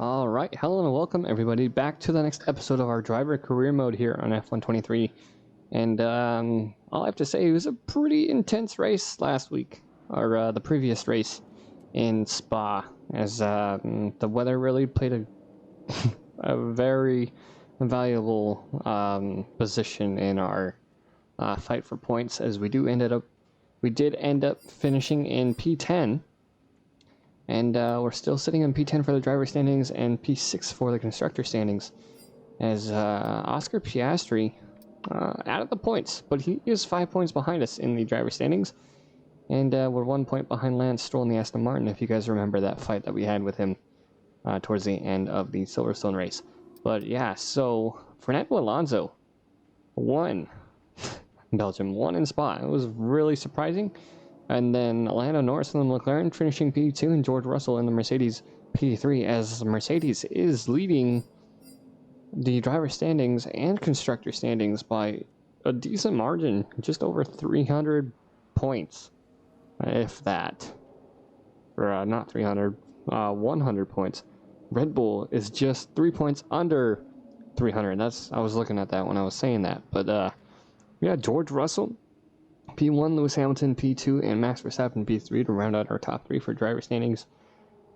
All right, hello and welcome everybody back to the next episode of our driver career mode here on F123. And all I have to say, it was a pretty intense race last week, or the previous race in Spa, as the weather really played a very valuable position in our fight for points, as we did end up finishing in P10. And we're still sitting in P10 for the driver standings and P6 for the constructor standings, as Oscar Piastri out of the points, but he is 5 points behind us in the driver standings, and we're 1 point behind Lance Stroll in the Aston Martin, if you guys remember that fight that we had with him towards the end of the Silverstone race. But yeah, so Fernando Alonso won Belgium, won in Spa. It was really surprising. And then Lando Norris and the McLaren finishing P2, and George Russell in the Mercedes P3, as Mercedes is leading the driver standings and constructor standings by a decent margin, just over 300 points, if that. Or not 300, 100 points. Red Bull is just 3 points under 300. I was looking at that when I was saying that. But yeah, George Russell P1, Lewis Hamilton P2, and Max Verstappen P3 to round out our top three for driver standings.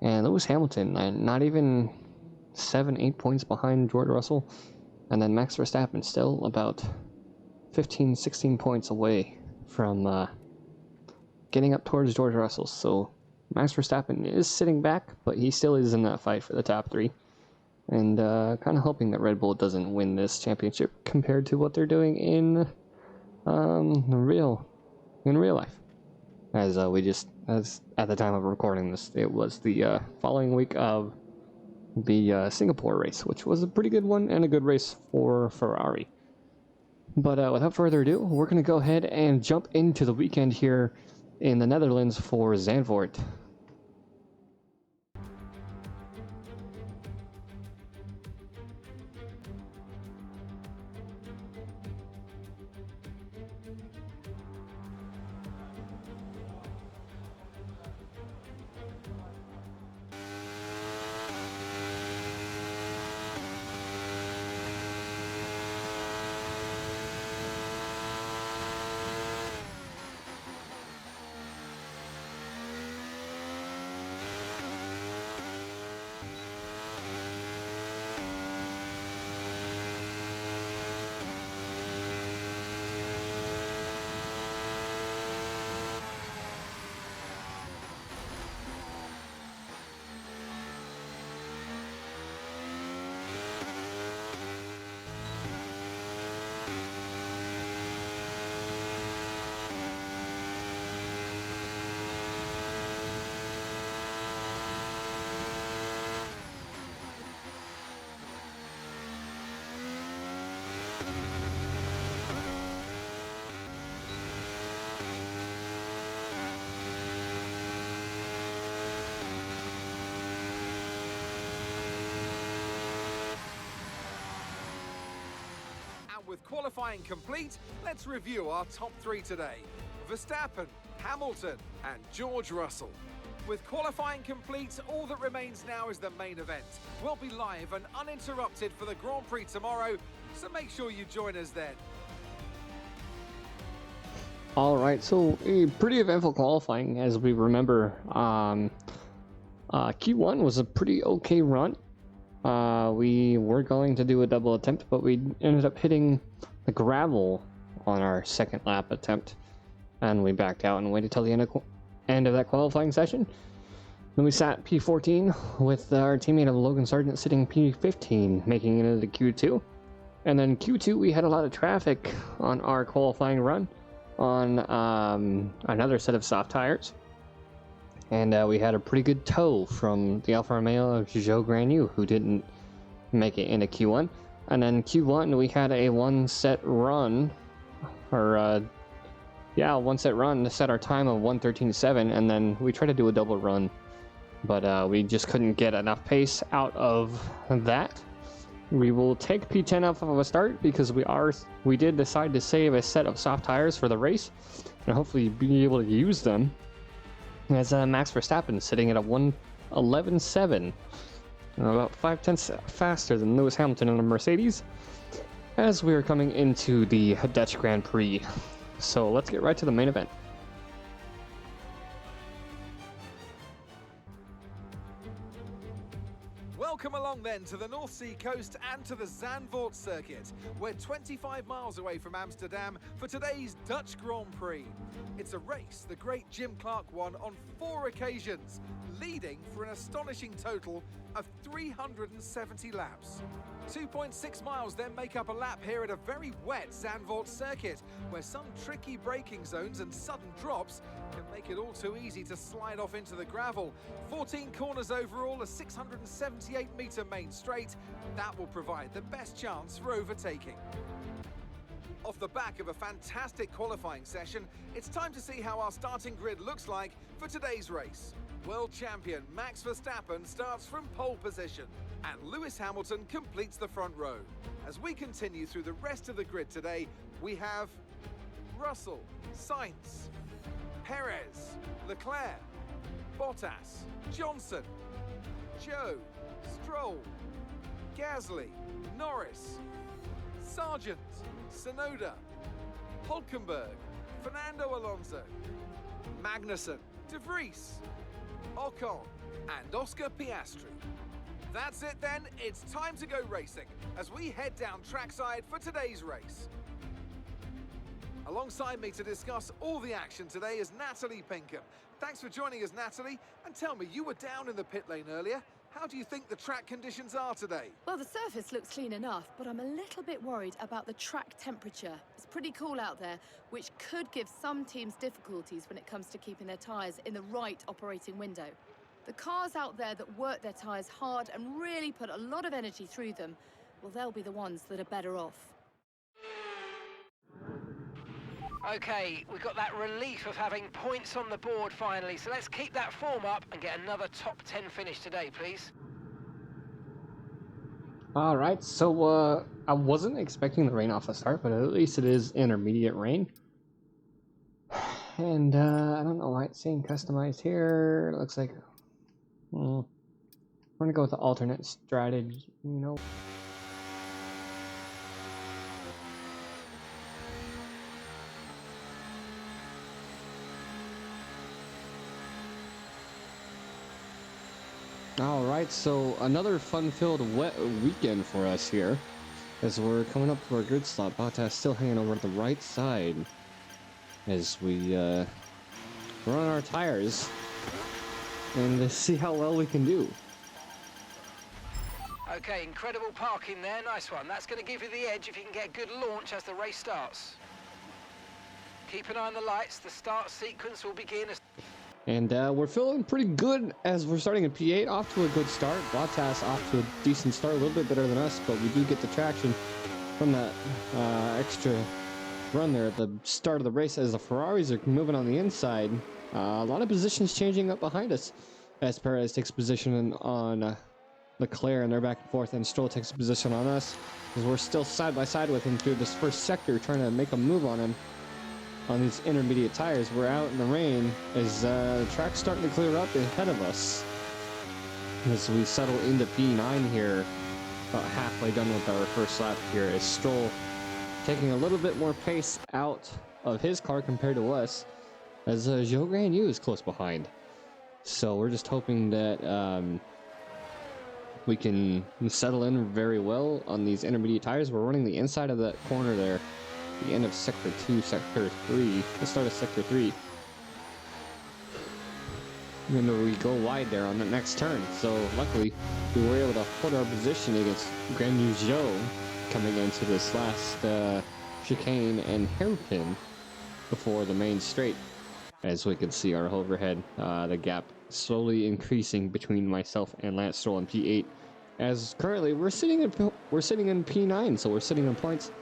And Lewis Hamilton, not even 7-8 points behind George Russell. And then Max Verstappen still about 15-16 points away from getting up towards George Russell. So Max Verstappen is sitting back, but he still is in that fight for the top three. And kind of hoping that Red Bull doesn't win this championship compared to what they're doing in real life, as at the time of recording this, it was the following week of the Singapore race, which was a pretty good one and a good race for Ferrari. But without further ado, we're going to go ahead and jump into the weekend here in the Netherlands for Zandvoort. With qualifying complete, let's review our top three today. Verstappen, Hamilton, and George Russell. With qualifying complete, all that remains now is the main event. We'll be live and uninterrupted for the Grand Prix tomorrow, so make sure you join us then. Alright, so a pretty eventful qualifying, as we remember. Q1 was a pretty okay run. We were going to do a double attempt, but we ended up hitting the gravel on our second lap attempt, and we backed out and waited till the end of that qualifying session. Then we sat P14 with our teammate of Logan Sargent sitting P15, making it into Q2. And then Q2, we had a lot of traffic on our qualifying run on another set of soft tires. And we had a pretty good tow from the Alfa Romeo of Joe Granu, who didn't make it into Q1. And then Q1, we had a one-set run, one-set run to set our time of 1:13.7, and then we tried to do a double run, but we just couldn't get enough pace out of that. We will take P10 off of a start because we did decide to save a set of soft tires for the race, and hopefully be able to use them. As Max Verstappen sitting at a 1:11.7 about 5/10 faster than Lewis Hamilton in a Mercedes, as we are coming into the Dutch Grand Prix. So let's get right to the main event. Welcome along then to the North Sea coast and to the Zandvoort circuit. We're 25 miles away from Amsterdam for today's Dutch Grand Prix. It's a race the great Jim Clark won on 4 occasions, leading for an astonishing total of 370 laps. 2.6 miles then make up a lap here at a very wet Zandvoort circuit, where some tricky braking zones and sudden drops can make it all too easy to slide off into the gravel. 14 corners overall, a 678-metre main straight. That will provide the best chance for overtaking. Off the back of a fantastic qualifying session, it's time to see how our starting grid looks like for today's race. World champion Max Verstappen starts from pole position, and Lewis Hamilton completes the front row. As we continue through the rest of the grid today, we have Russell, Sainz, Perez, Leclerc, Bottas, Johnson, Joe, Stroll, Gasly, Norris, Sargent, Tsunoda, Hulkenberg, Fernando Alonso, Magnussen, De Vries, Ocon, and Oscar Piastri. That's it then, it's time to go racing as we head down trackside for today's race. Alongside me to discuss all the action today is Natalie Pinkham. Thanks for joining us, Natalie. And tell me, you were down in the pit lane earlier. How do you think the track conditions are today? Well, the surface looks clean enough, but I'm a little bit worried about the track temperature. It's pretty cool out there, which could give some teams difficulties when it comes to keeping their tyres in the right operating window. The cars out there that work their tyres hard and really put a lot of energy through them, well, they'll be the ones that are better off. Okay, we've got that relief of having points on the board finally, so let's keep that form up and get another top 10 finish today, please. Alright, so I wasn't expecting the rain off the start, but at least it is intermediate rain. And I don't know why it's saying customized here. It looks like we're gonna go with the alternate strategy, you know. Alright, so another fun-filled wet weekend for us here, as we're coming up to our grid stop. Bottas still hanging over the right side as we run our tires and see how well we can do. Okay, incredible parking there, nice one. That's going to give you the edge if you can get a good launch as the race starts. Keep an eye on the lights, the start sequence will begin as... And we're feeling pretty good as we're starting in P8, off to a good start. Bottas off to a decent start, a little bit better than us, but we do get the traction from that extra run there at the start of the race as the Ferraris are moving on the inside. A lot of positions changing up behind us as Perez takes position on Leclerc, and they're back and forth, and Stroll takes a position on us as we're still side by side with him through this first sector, trying to make a move on him. On these intermediate tires, we're out in the rain as the track's starting to clear up ahead of us as we settle into P9 here, about halfway done with our first lap here, as Stroll taking a little bit more pace out of his car compared to us, as Joe Granu is close behind. So we're just hoping that we can settle in very well on these intermediate tires. We're running the inside of that corner there, the end of Sector 2, Sector 3, the start of Sector 3. And we go wide there on the next turn. So luckily, we were able to hold our position against Granu Joe coming into this last chicane and hairpin before the main straight. As we can see our overhead, the gap slowly increasing between myself and Lance Stroll in P8. As currently we're sitting in P9, so we're sitting in points.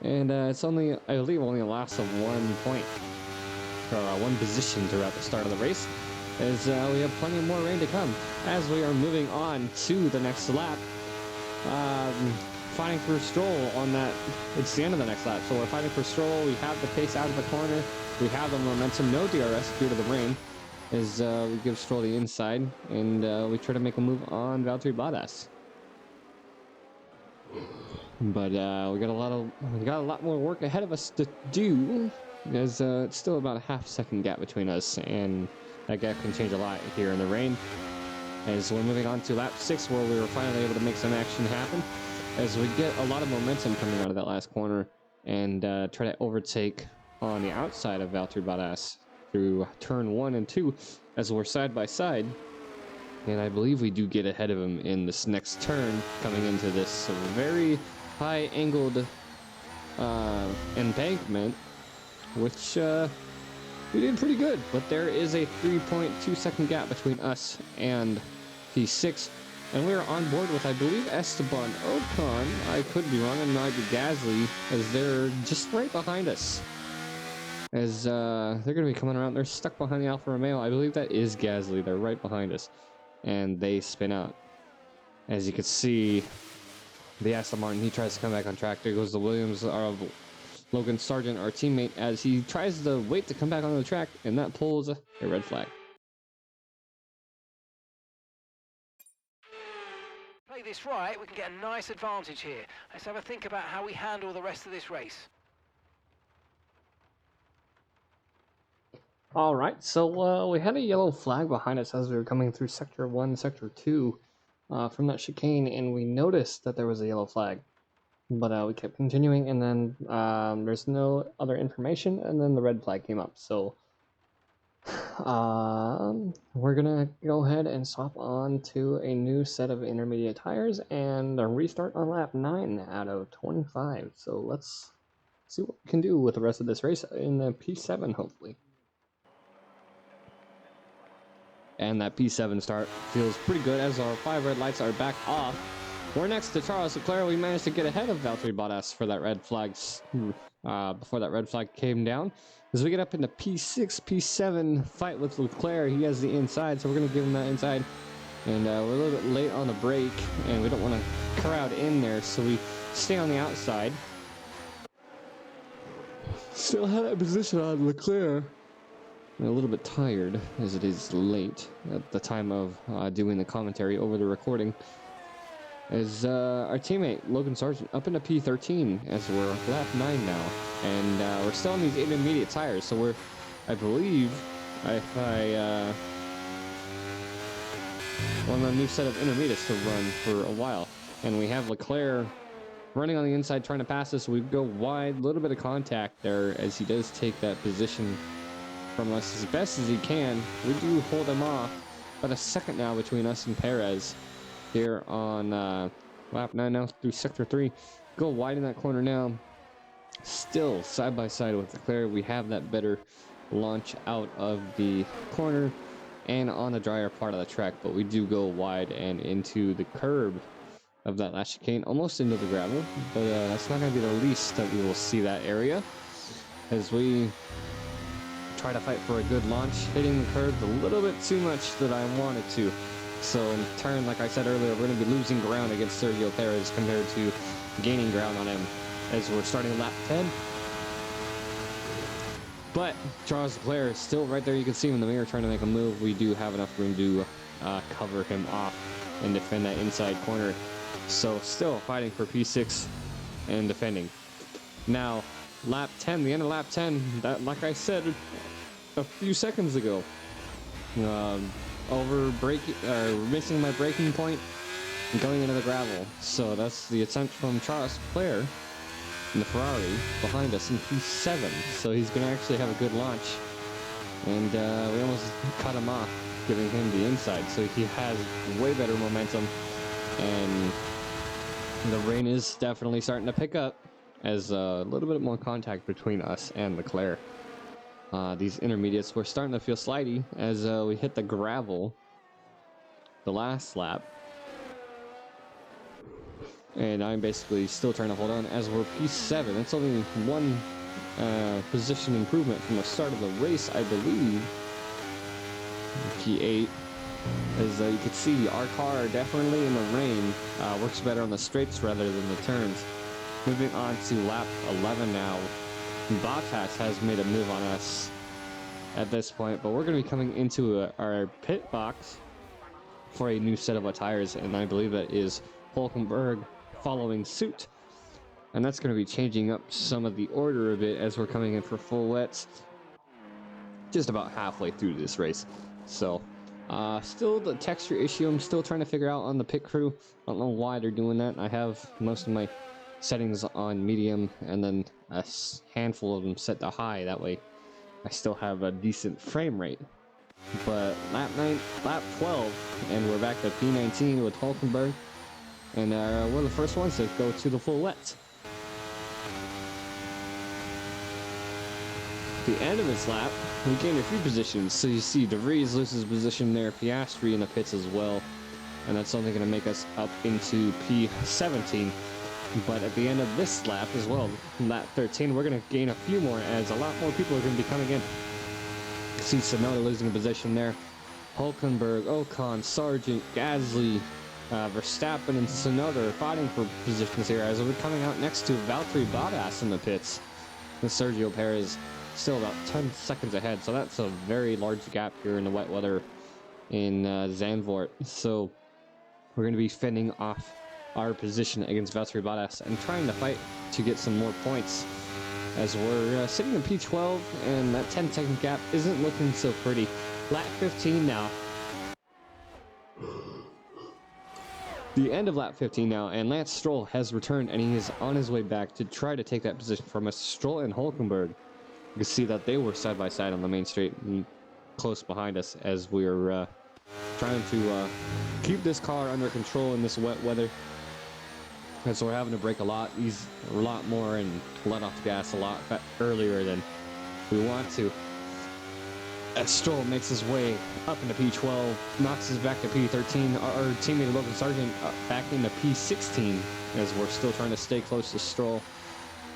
And it's only, I believe, only a loss of 1 point, or 1 position throughout the start of the race, as we have plenty more rain to come. As we are moving on to the next lap, fighting for Stroll on that, it's the end of the next lap, so we're fighting for Stroll. We have the pace out of the corner, we have the momentum, no DRS due to the rain, as we give Stroll the inside, and we try to make a move on Venturi Paddock. But we got a lot more work ahead of us to do, as it's still about a half-second gap between us, and that gap can change a lot here in the rain. As we're moving on to lap 6, where we were finally able to make some action happen, as we get a lot of momentum coming out of that last corner, and try to overtake on the outside of Venturi Paddock through turn 1 and 2, as we're side by side. And I believe we do get ahead of him in this next turn, coming into this very high-angled embankment, which we did pretty good. But there is a 3.2-second gap between us and P6, and we're on board with, I believe, Esteban Ocon. I could be wrong, and might be Gasly, as they're just right behind us. As they're going to be coming around. They're stuck behind the Alfa Romeo. I believe that is Gasly. They're right behind us. And they spin out. As you can see, the Aston Martin, he tries to come back on track. There goes the Williams of Logan Sargent, our teammate, as he tries to wait to come back on the track, and that pulls a red flag. Play this right, we can get a nice advantage here. Let's have a think about how we handle the rest of this race. All right, so we had a yellow flag behind us as we were coming through Sector 1, Sector 2 from that chicane, and we noticed that there was a yellow flag. But we kept continuing, and then there's no other information, and then the red flag came up. So we're going to go ahead and swap on to a new set of intermediate tires and restart on lap 9 out of 25. So let's see what we can do with the rest of this race in the P7, hopefully. And that P7 start feels pretty good, as our 5 red lights are back off. We're next to Charles Leclerc. We managed to get ahead of Venturi Paddock for that red flag before that red flag came down. As we get up into P6, P7 fight with Leclerc, he has the inside, so we're going to give him that inside. And we're a little bit late on the brake, and we don't want to crowd in there, so we stay on the outside. Still had that position on Leclerc. I'm a little bit tired, as it is late at the time of doing the commentary over the recording. As our teammate Logan Sargent up into P13, as we're lap 9 now, and we're still on these intermediate tires. So we're, I believe, if I want a new set of intermediates to run for a while, and we have Leclerc running on the inside trying to pass us. We go wide, a little bit of contact there, as he does take that position from us as best as he can. We do hold him off about a second now between us and Perez here on lap 9 now through Sector 3. Go wide in that corner now. Still side by side with Leclerc. We have that better launch out of the corner and on the drier part of the track, but we do go wide and into the curb of that last chicane, almost into the gravel, but that's not going to be the least that we will see that area, as we try to fight for a good launch, hitting the curb a little bit too much that I wanted to. So in turn, like I said earlier, we're going to be losing ground against Sergio Perez compared to gaining ground on him, as we're starting lap 10. But Charles Leclerc is still right there. You can see him in the mirror trying to make a move. We do have enough room to cover him off and defend that inside corner. So still fighting for P6 and defending. Now, lap 10, the end of lap 10, that, like I said a few seconds ago, missing my braking point and going into the gravel. So that's the attempt from Charles Leclerc in the Ferrari behind us in P7. So he's going to actually have a good launch. And we almost cut him off, giving him the inside. So he has way better momentum. And the rain is definitely starting to pick up, as a little bit more contact between us and Leclerc. These intermediates were starting to feel slidey as we hit the gravel the last lap. And I'm basically still trying to hold on as we're P7. That's only one position improvement from the start of the race, I believe. P8. As you can see, our car definitely in the rain works better on the straights rather than the turns. Moving on to lap 11 now. Bottas has made a move on us at this point, but we're going to be coming into our pit box for a new set of tires, and I believe that is Hulkenberg following suit. And that's going to be changing up some of the order a bit as we're coming in for full wets just about halfway through this race. So still the texture issue I'm still trying to figure out on the pit crew. I don't know why they're doing that. I have most of my settings on medium and then a handful of them set to high. That way I still have a decent frame rate. But lap 12, and we're back to P19 with Hulkenberg, and we're the first ones to go to the full wets. At the end of this lap, we gained a few positions. So you see De Vries loses position there, Piastri in the pits as well, and that's only going to make us up into P17. But at the end of this lap as well, lap 13, we're going to gain a few more as a lot more people are going to be coming in. See Tsunoda losing a position there. Hulkenberg, Ocon, Sargent, Gasly, Verstappen, and Tsunoda are fighting for positions here as we're coming out next to Venturi Paddock in the pits. With Sergio Perez still about 10 seconds ahead, so that's a very large gap here in the wet weather in Zandvoort. So we're going to be fending off our position against Venturi Paddock and trying to fight to get some more points, as we're sitting in P12, and that 10-second gap isn't looking so pretty. Lap 15 now. The end of lap 15 now, and Lance Stroll has returned, and he is on his way back to try to take that position from us. Stroll and Hulkenberg, you can see that they were side by side on the main straight and close behind us as we are trying to keep this car under control in this wet weather. And so we're having to brake a lot more and let off the gas a lot earlier than we want to. As Stroll makes his way up into P12, knocks us back to P13. Our teammate Logan Sargent back into P16 as we're still trying to stay close to Stroll.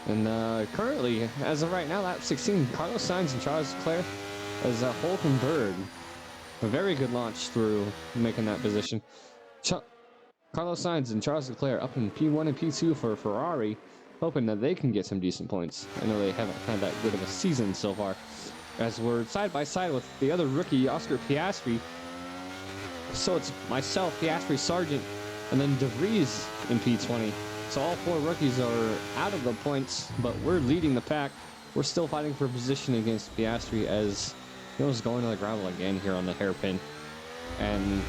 And currently, as of right now, lap 16, Carlos Sainz and Charles Leclerc as Hulkenberg. A very good launch through making that position. Carlos Sainz and Charles Leclerc up in P1 and P2 for Ferrari, hoping that they can get some decent points. I know they haven't had that good of a season so far, as we're side by side with the other rookie, Oscar Piastri. So it's myself, Piastri, Sargent, and then De Vries in P20. So all four rookies are out of the points, but we're leading the pack. We're still fighting for position against Piastri as he was going to the gravel again here on the hairpin. And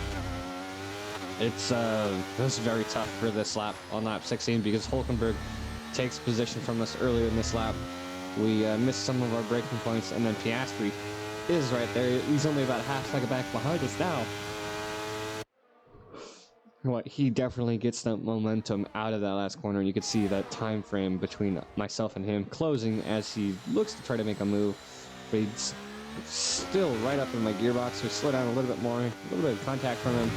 it's very tough for this lap on lap 16 because Hulkenberg takes position from us earlier in this lap. We missed some of our braking points, and then Piastri is right there. He's only about a half second back behind us now. He definitely gets that momentum out of that last corner, and you can see that time frame between myself and him closing as he looks to try to make a move, but he's still right up in my gearbox. We slow down a little bit more, a little bit of contact from him,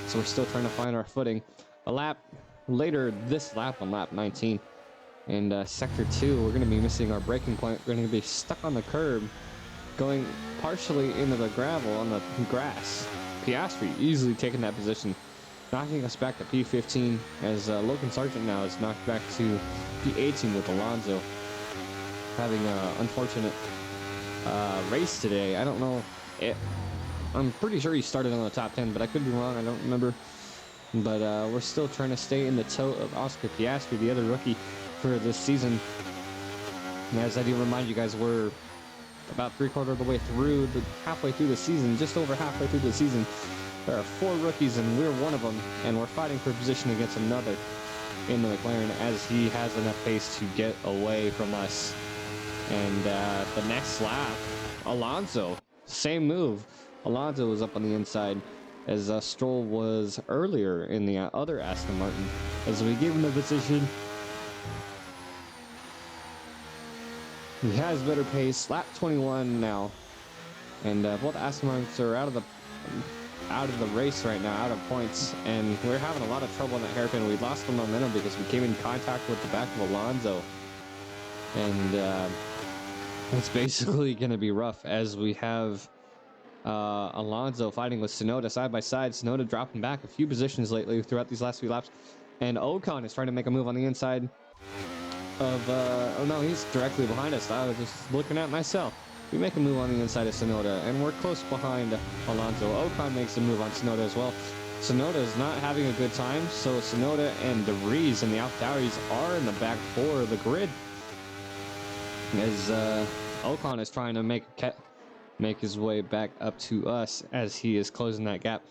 so we're still trying to find our footing. A lap later, this lap on lap 19, and sector 2, we're going to be missing our braking point. We're going to be stuck on the curb, going partially into the gravel on the grass. Piastri easily taking that position, knocking us back to P15, as Logan Sargent now is knocked back to P18 with Alonso. Having an unfortunate race today. I don't know. I'm pretty sure he started on the top 10, but I could be wrong. I don't remember. But we're still trying to stay in the tow of Oscar Piastri, the other rookie for this season. And as I do remind you guys, we're about three-quarters of the way through, halfway through the season, just over halfway through the season. There are 4 rookies, and we're one of them, and we're fighting for position against another in the McLaren, as he has enough pace to get away from us. And the next lap, Alonso, same move. Alonso was up on the inside, as Stroll was earlier in the other Aston Martin. As we give him the position, he has better pace. Lap 21 now, and both Aston Martins are out of the race right now, out of points, and we're having a lot of trouble in that hairpin. We lost the momentum because we came in contact with the back of Alonso, and it's basically going to be rough as we have Alonso fighting with Tsunoda side by side. Tsunoda dropping back a few positions lately throughout these last few laps, and Ocon is trying to make a move on the inside of oh no, he's directly behind us. I was just looking at myself. we make a move on the inside of Tsunoda, and we're close behind Alonso. Ocon makes a move on Tsunoda as well. Tsunoda is not having a good time, so Tsunoda and De Vries and the AlphaTauris are in the back four of the grid. As Ocon is trying to make his way back up to us as he is closing that gap.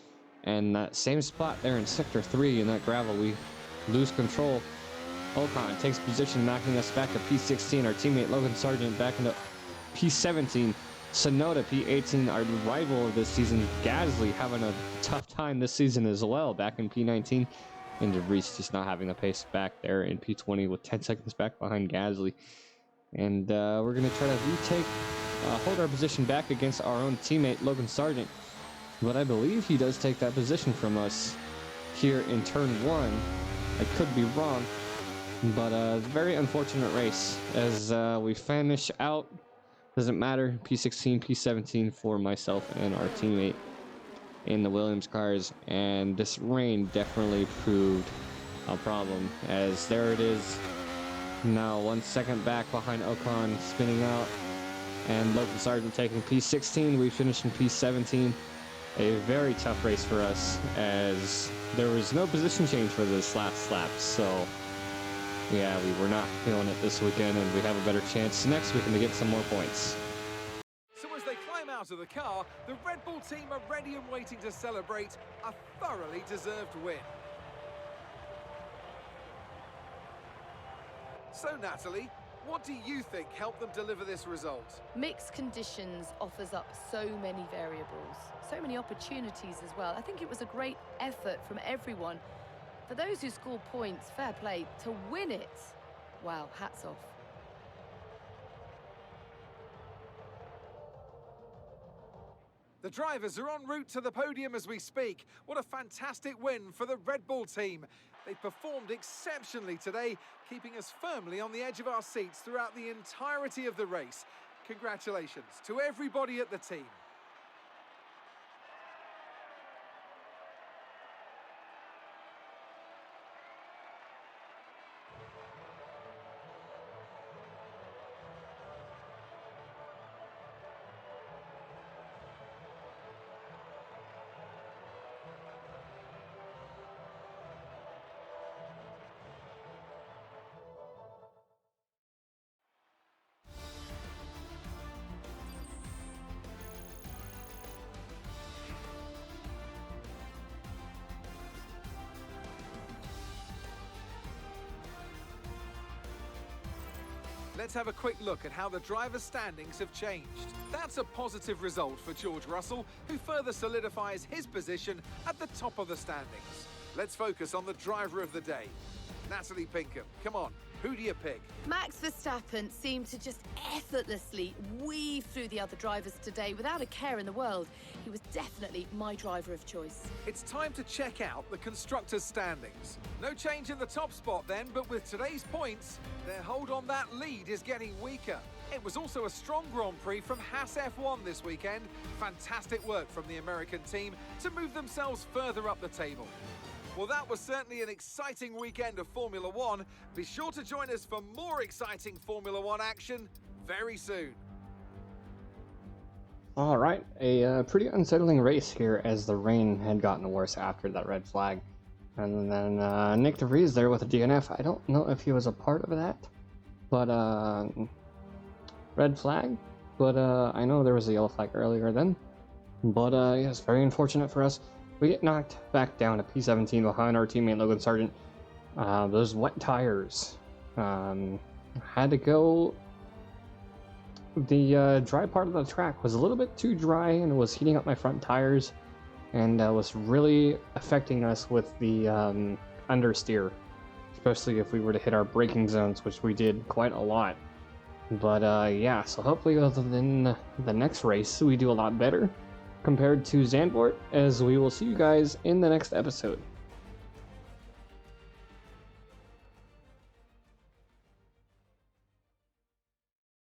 And that same spot there in Sector 3 in that gravel, we lose control. Ocon takes position, knocking us back to P16. Our teammate Logan Sargent back into P17. Tsunoda, P18, our rival of this season. Gasly having a tough time this season as well, back in P19. And De Vries just not having the pace back there in P20 with 10 seconds back behind Gasly. And we're going to try to hold our position back against our own teammate Logan Sargent. But I believe he does take that position from us here in turn 1. I could be wrong. But a very unfortunate race as we finish out. Doesn't matter, P16, P17 for myself and our teammate in the Williams cars. And this rain definitely proved a problem, as there it is. Now 1 second back behind Ocon, spinning out. And Logan Sargent taking P16. We finished in P17. A very tough race for us, as there was no position change for this last lap. So yeah, we were not feeling it this weekend, and we have a better chance next weekend to get some more points. So as they climb out of the car, the Red Bull team are ready and waiting to celebrate a thoroughly deserved win. So Natalie, what do you think helped them deliver this result? Mixed conditions offers up so many variables, so many opportunities as well. I think it was a great effort from everyone. For those who score points, fair play. To win it, wow, hats off. The drivers are en route to the podium as we speak. What a fantastic win for the Red Bull team. They performed exceptionally today, keeping us firmly on the edge of our seats throughout the entirety of the race. Congratulations to everybody at the team. Let's have a quick look at how the driver's standings have changed. That's a positive result for George Russell, who further solidifies his position at the top of the standings. Let's focus on the driver of the day. Natalie Pinkham, come on, who do you pick? Max Verstappen seemed to just effortlessly weave through the other drivers today without a care in the world. He was definitely my driver of choice. It's time to check out the constructors' standings. No change in the top spot then, but with today's points, their hold on that lead is getting weaker. It was also a strong Grand Prix from Haas F1 this weekend. Fantastic work from the American team to move themselves further up the table. Well, that was certainly an exciting weekend of Formula One. Be sure to join us for more exciting Formula One action very soon. All right, a pretty unsettling race here as the rain had gotten worse after that red flag. And then Nick De Vries there with a DNF. I don't know if he was a part of that, but red flag. But I know there was a yellow flag earlier then. But yes, very unfortunate for us. We get knocked back down to P17 behind our teammate Logan Sargent. Those wet tires had to go. The dry part of the track was a little bit too dry and was heating up my front tires, and was really affecting us with the understeer, especially if we were to hit our braking zones, which we did quite a lot. But yeah, so hopefully other than the next race, we do a lot better compared to Zandvoort, as we will see you guys in the next episode.